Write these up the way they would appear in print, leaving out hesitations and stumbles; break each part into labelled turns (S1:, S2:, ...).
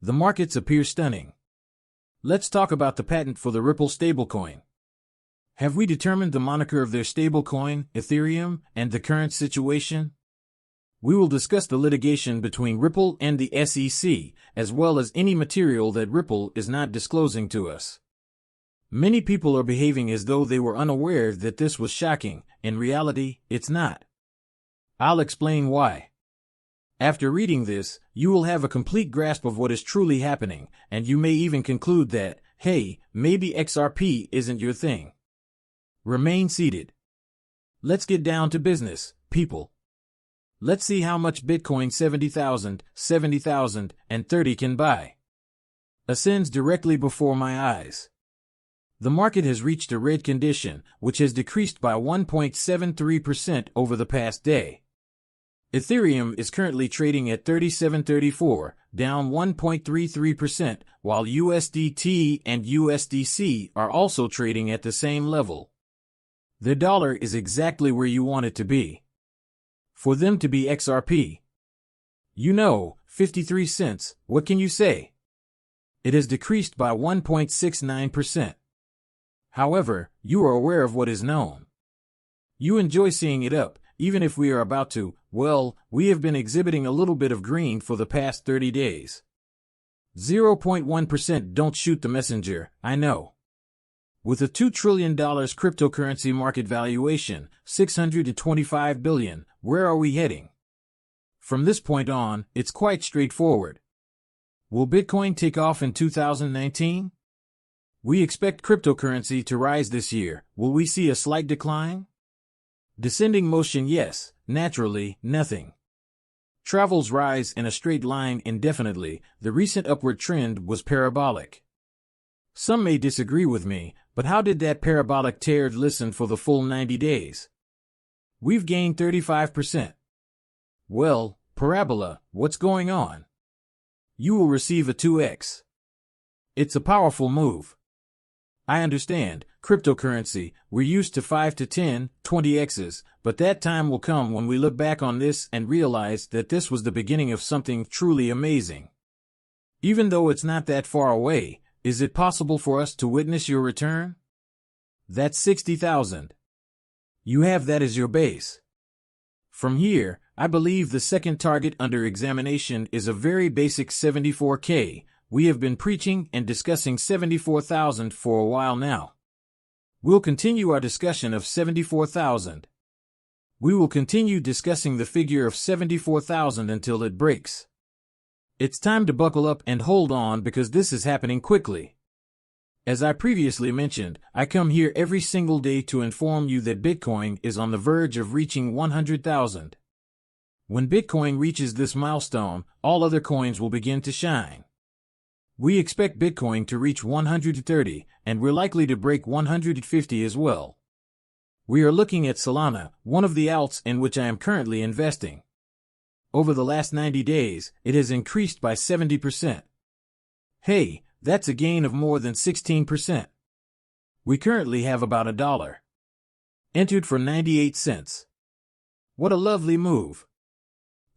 S1: The markets appear stunning. Let's talk about the patent for the Ripple stablecoin. Have we determined the moniker of their stablecoin, Ethereum, and the current situation? We will discuss the litigation between Ripple and the SEC, as well as any material that Ripple is not disclosing to us. Many people are behaving as though they were unaware that this was shocking. In reality, it's not. I'll explain why. After reading this, you will have a complete grasp of what is truly happening, and you may even conclude that, hey, maybe XRP isn't your thing. Remain seated. Let's get down to business, people. Let's see how much Bitcoin 70,000, and 30 can buy. Ascends directly before my eyes. The market has reached a red condition, which has decreased by 1.73% over the past day. Ethereum is currently trading at 37.34, down 1.33%, while USDT and USDC are also trading at the same level. The dollar is exactly where you want it to be. For them to be XRP, 53 cents, what can you say? It has decreased by 1.69%. However, you are aware of what is known. You enjoy seeing it up, even if we are about to, we have been exhibiting a little bit of green for the past 30 days. 0.1% don't shoot the messenger, I know. With a $2 trillion cryptocurrency market valuation, $625 billion, where are we heading? From this point on, it's quite straightforward. Will Bitcoin take off in 2019? We expect cryptocurrency to rise this year. Will we see a slight decline? Descending motion, yes. Naturally, nothing. Travels rise in a straight line indefinitely. The recent upward trend was parabolic. Some may disagree with me, but how did that parabolic tear listen for the full 90 days? We've gained 35%. Well, parabola, what's going on? You will receive a 2x. It's a powerful move. I understand, cryptocurrency, we're used to 5 to 10, 20x's, but that time will come when we look back on this and realize that this was the beginning of something truly amazing. Even though it's not that far away, is it possible for us to witness your return? That's 60,000. You have that as your base. From here, I believe the second target under examination is a very basic 74K. We have been preaching and discussing 74,000 for a while now. We'll continue our discussion of 74,000. We will continue discussing the figure of 74,000 until it breaks. It's time to buckle up and hold on because this is happening quickly. As I previously mentioned, I come here every single day to inform you that Bitcoin is on the verge of reaching 100,000. When Bitcoin reaches this milestone, all other coins will begin to shine. We expect Bitcoin to reach 130, and we're likely to break 150 as well. We are looking at Solana, one of the alts in which I am currently investing. Over the last 90 days, it has increased by 70%. Hey, that's a gain of more than 16%. We currently have about $1. Entered for 98 cents. What a lovely move.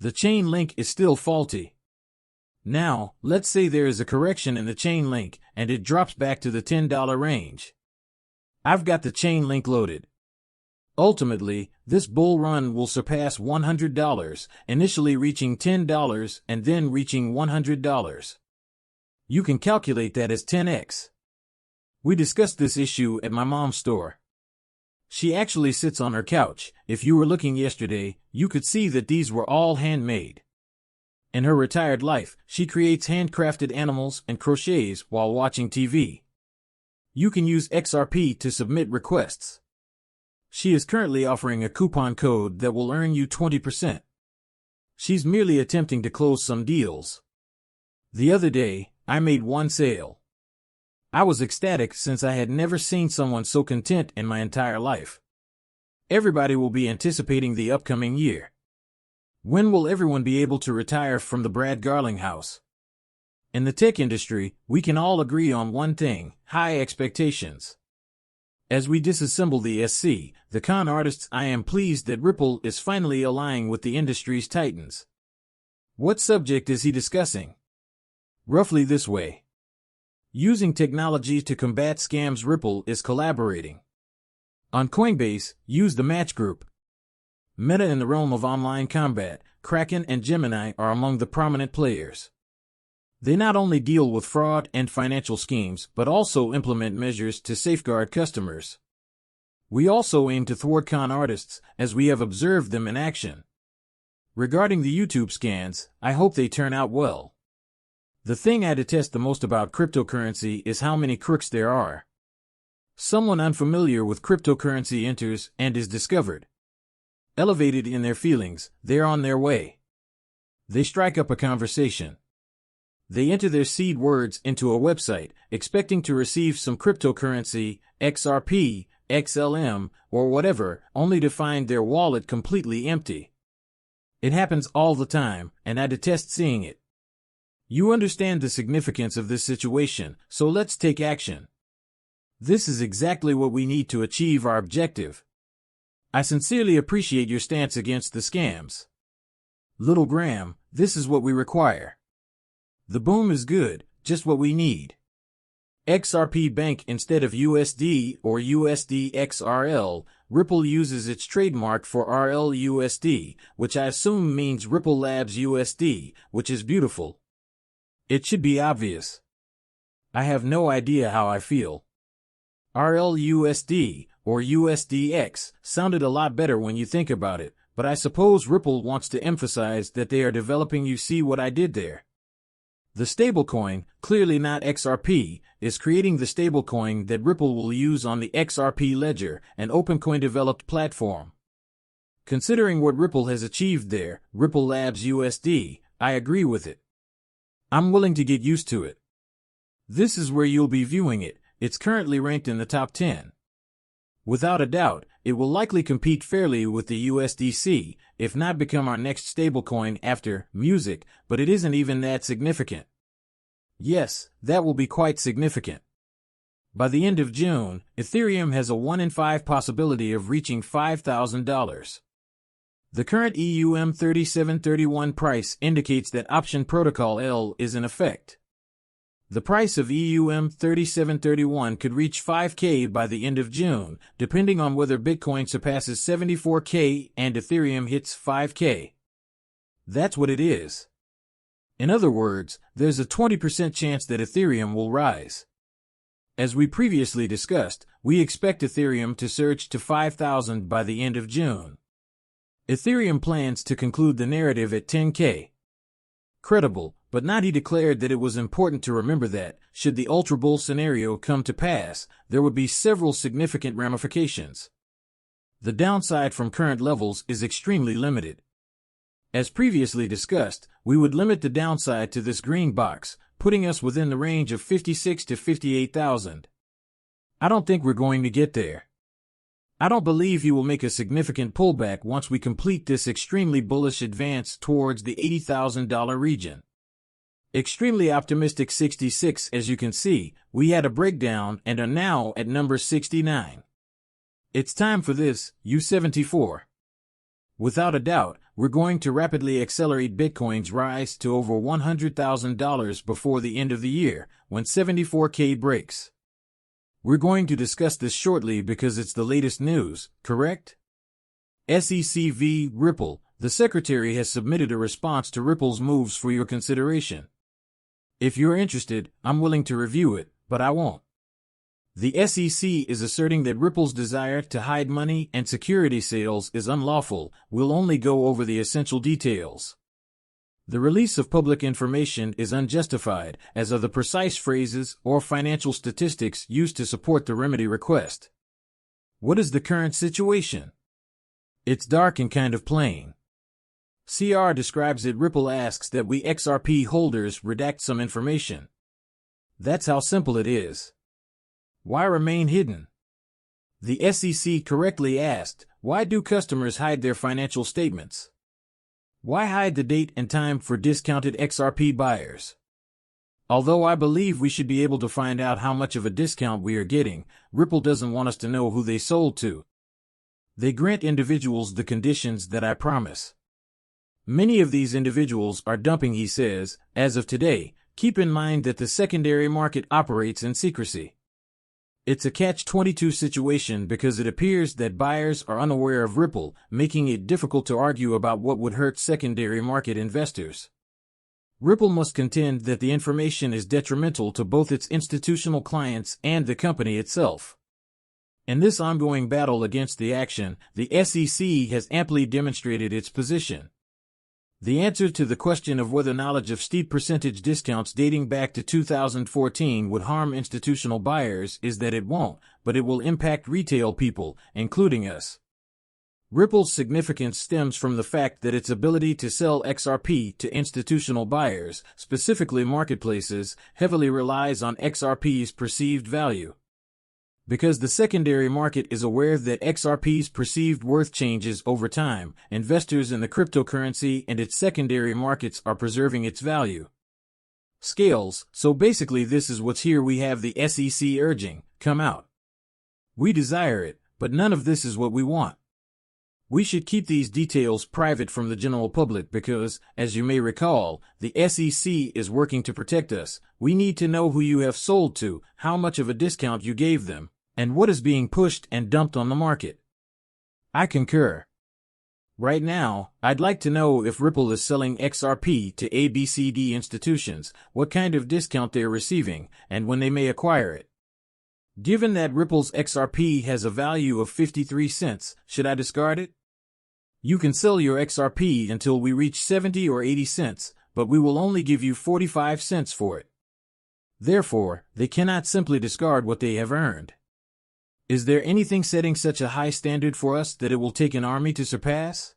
S1: The chain link is still faulty. Now, let's say there is a correction in the chain link, and it drops back to the $10 range. I've got the chain link loaded. Ultimately, this bull run will surpass $100, initially reaching $10 and then reaching $100. You can calculate that as 10x. We discussed this issue at my mom's store. She actually sits on her couch. If you were looking yesterday, you could see that these were all handmade. In her retired life, she creates handcrafted animals and crochets while watching TV. You can use XRP to submit requests. She is currently offering a coupon code that will earn you 20%. She's merely attempting to close some deals. The other day, I made one sale. I was ecstatic since I had never seen someone so content in my entire life. Everybody will be anticipating the upcoming year. When will everyone be able to retire from the Garlinghouse? In the tech industry, we can all agree on one thing: high expectations. As we disassemble the SC, the con artists, I am pleased that Ripple is finally aligning with the industry's titans. What subject is he discussing? Roughly this way. Using technology to combat scams, Ripple is collaborating. On Coinbase, use the Match Group. Meta, in the realm of online combat, Kraken and Gemini are among the prominent players. They not only deal with fraud and financial schemes, but also implement measures to safeguard customers. We also aim to thwart con artists, as we have observed them in action. Regarding the YouTube scans, I hope they turn out well. The thing I detest the most about cryptocurrency is how many crooks there are. Someone unfamiliar with cryptocurrency enters and is discovered. Elevated in their feelings, they're on their way. They strike up a conversation. They enter their seed words into a website, expecting to receive some cryptocurrency, XRP, XLM, or whatever, only to find their wallet completely empty. It happens all the time, and I detest seeing it. You understand the significance of this situation, so let's take action. This is exactly what we need to achieve our objective. I sincerely appreciate your stance against the scams. Little Graham, this is what we require. The boom is good, just what we need. XRP Bank instead of USD or USD XRL, Ripple uses its trademark for RLUSD, which I assume means Ripple Labs USD, which is beautiful. It should be obvious. I have no idea how I feel. RLUSD, or USDX, sounded a lot better when you think about it, but I suppose Ripple wants to emphasize that they are developing. You see what I did there? The stablecoin, clearly not XRP, is creating the stablecoin that Ripple will use on the XRP ledger, an OpenCoin-developed platform. Considering what Ripple has achieved there, Ripple Labs USD, I agree with it. I'm willing to get used to it. This is where you'll be viewing it. It's currently ranked in the top 10. Without a doubt, it will likely compete fairly with the USDC, if not become our next stablecoin after music, but it isn't even that significant. Yes, that will be quite significant. By the end of June, Ethereum has a 1 in 5 possibility of reaching $5,000. The current EUM 3731 price indicates that option protocol L is in effect. The price of EUM 3731 could reach 5K by the end of June, depending on whether Bitcoin surpasses 74K and Ethereum hits 5K. That's what it is. In other words, there's a 20% chance that Ethereum will rise. As we previously discussed, we expect Ethereum to surge to 5,000 by the end of June. Ethereum plans to conclude the narrative at 10K. Credible, but not. He declared that it was important to remember that, should the ultra bull scenario come to pass, there would be several significant ramifications. The downside from current levels is extremely limited. As previously discussed, we would limit the downside to this green box, putting us within the range of 56 to 58,000. I don't think we're going to get there. I don't believe he will make a significant pullback once we complete this extremely bullish advance towards the $80,000 region. Extremely optimistic 66. As you can see, we had a breakdown and are now at number 69. It's time for this, U74. Without a doubt, we're going to rapidly accelerate Bitcoin's rise to over $100,000 before the end of the year, when 74K breaks. We're going to discuss this shortly because it's the latest news, correct? SEC v. Ripple, the Secretary has submitted a response to Ripple's moves for your consideration. If you're interested, I'm willing to review it, but I won't. The SEC is asserting that Ripple's desire to hide money and security sales is unlawful. We'll only go over the essential details. The release of public information is unjustified, as are the precise phrases or financial statistics used to support the remedy request. What is the current situation? It's dark and kind of plain. CR describes it. Ripple asks that we XRP holders redact some information. That's how simple it is. Why remain hidden? The SEC correctly asked, why do customers hide their financial statements? Why hide the date and time for discounted XRP buyers? Although I believe we should be able to find out how much of a discount we are getting, Ripple doesn't want us to know who they sold to. They grant individuals the conditions that I promise. Many of these individuals are dumping, he says. As of today, keep in mind that the secondary market operates in secrecy. It's a catch-22 situation because it appears that buyers are unaware of Ripple, making it difficult to argue about what would hurt secondary market investors. Ripple must contend that the information is detrimental to both its institutional clients and the company itself. In this ongoing battle against the action, the SEC has amply demonstrated its position. The answer to the question of whether knowledge of steep percentage discounts dating back to 2014 would harm institutional buyers is that it won't, but it will impact retail people, including us. Ripple's significance stems from the fact that its ability to sell XRP to institutional buyers, specifically marketplaces, heavily relies on XRP's perceived value. Because the secondary market is aware that XRP's perceived worth changes over time, investors in the cryptocurrency and its secondary markets are preserving its value. Scales, so basically this is what's here. We have the SEC urging, come out. We desire it, but none of this is what we want. We should keep these details private from the general public because, as you may recall, the SEC is working to protect us. We need to know who you have sold to, how much of a discount you gave them, and what is being pushed and dumped on the market. I concur. Right now, I'd like to know if Ripple is selling XRP to ABCD institutions, what kind of discount they're receiving, and when they may acquire it. Given that Ripple's XRP has a value of 53 cents, should I discard it? You can sell your XRP until we reach 70 or 80 cents, but we will only give you 45 cents for it. Therefore, they cannot simply discard what they have earned. Is there anything setting such a high standard for us that it will take an army to surpass?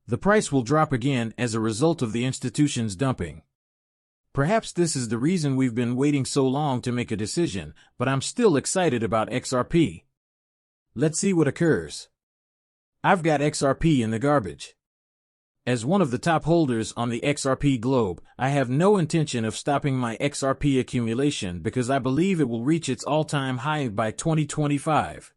S1: The price will drop again as a result of the institution's dumping. Perhaps this is the reason we've been waiting so long to make a decision, but I'm still excited about XRP. Let's see what occurs. I've got XRP in the garbage. As one of the top holders on the XRP globe, I have no intention of stopping my XRP accumulation because I believe it will reach its all-time high by 2025.